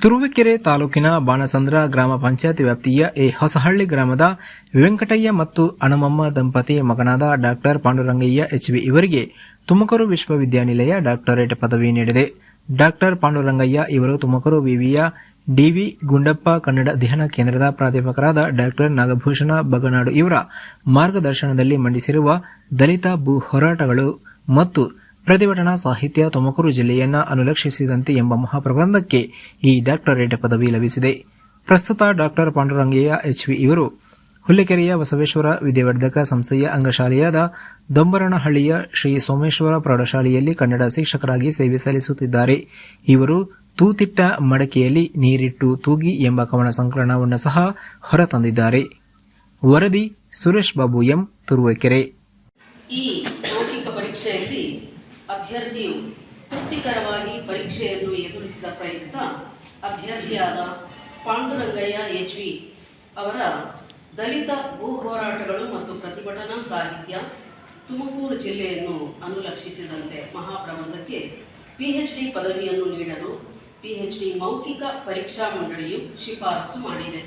ತುರುವೇಕೆರೆ ತಾಲೂಕಿನ ಬಾಣಸಂದ್ರ ಗ್ರಾಮ ಪಂಚಾಯತ್ ವ್ಯಾಪ್ತಿಯ ಹೊಸಹಳ್ಳಿ ಗ್ರಾಮದ ವೆಂಕಟಯ್ಯ ಮತ್ತು ಹನುಮಮ್ಮ ದಂಪತಿ ಮಗನಾದ ಡಾಕ್ಟರ್ ಪಾಂಡುರಂಗಯ್ಯ ಎಚ್ವಿ ಇವರಿಗೆ ತುಮಕೂರು ವಿಶ್ವವಿದ್ಯಾನಿಲಯ ಡಾಕ್ಟರೇಟ್ ಪದವಿ ನೀಡಿದೆ. ಡಾಕ್ಟರ್ ಪಾಂಡುರಂಗಯ್ಯ ಇವರು ತುಮಕೂರು ವಿವಿಯ ಡಿವಿ ಗುಂಡಪ್ಪ ಕನ್ನಡ ಅಧ್ಯಯನ ಕೇಂದ್ರದ ಪ್ರಾಧ್ಯಾಪಕರಾದ ಡಾಕ್ಟರ್ ನಾಗಭೂಷಣ ಬಗನಾಡು ಇವರ ಮಾರ್ಗದರ್ಶನದಲ್ಲಿ ಮಂಡಿಸಿರುವ ದಲಿತ ಭೂ ಹೋರಾಟಗಳು ಮತ್ತು ಪ್ರತಿಭಟನಾ ಸಾಹಿತ್ಯ ತುಮಕೂರು ಜಿಲ್ಲೆಯನ್ನು ಅನುಲಕ್ಷಿಸಿದಂತೆ ಎಂಬ ಮಹಾಪ್ರಬಂಧಕ್ಕೆ ಈ ಡಾಕ್ಟರೇಟ್ ಪದವಿ ಲಭಿಸಿದೆ. ಪ್ರಸ್ತುತ ಡಾಕ್ಟರ್ ಪಾಂಡುರಂಗಯ್ಯ ಎಚ್ವಿ ಇವರು ಹುಲ್ಲಿಕೆರೆಯ ಬಸವೇಶ್ವರ ವಿದ್ಯಾವರ್ಧಕ ಸಂಸ್ಥೆಯ ಅಂಗಶಾಲೆಯಾದ ದೊಂಬರನಹಳ್ಳಿಯ ಶ್ರೀ ಸೋಮೇಶ್ವರ ಪ್ರೌಢಶಾಲೆಯಲ್ಲಿ ಕನ್ನಡ ಶಿಕ್ಷಕರಾಗಿ ಸೇವೆ ಸಲ್ಲಿಸುತ್ತಿದ್ದಾರೆ. ಇವರು ತೂತಿಟ್ಟ ಮಡಕೆಯಲ್ಲಿ ನೀರಿಟ್ಟು ತೂಗಿ ಎಂಬ ಕವನ ಸಂಕಲನವನ್ನು ಸಹ ಹೊರತಂದಿದ್ದಾರೆ. ವರದಿ ಸುರೇಶ್ ಬಾಬು ಎಂ, ತುರುವೇಕೆರೆ. ಈ ಮೌಖಿಕ ಪರೀಕ್ಷೆಯಲ್ಲಿ ಅಭ್ಯರ್ಥಿಯು ತೃಪ್ತಿಕರವಾಗಿ ಪರೀಕ್ಷೆಯನ್ನು ಎದುರಿಸಿದ ಪ್ರಯುಕ್ತ ಅಭ್ಯರ್ಥಿಯಾದ ಪಾಂಡುರಂಗಯ್ಯ ಎಚ್ವಿ ಅವರ ದಲಿತ ಭೂ ಹೋರಾಟಗಳು ಮತ್ತು ಪ್ರತಿಭಟನಾ ಸಾಹಿತ್ಯ ತುಮಕೂರು ಜಿಲ್ಲೆಯನ್ನು ಅನುಲಕ್ಷಿಸಿದಂತೆ ಮಹಾಪ್ರಬಂಧಕ್ಕೆ PhD ಪದವಿಯನ್ನು ನೀಡಲು PhD ಮೌಖಿಕ ಪರೀಕ್ಷಾ ಮಂಡಳಿಯು ಶಿಫಾರಸು ಮಾಡಿದೆ.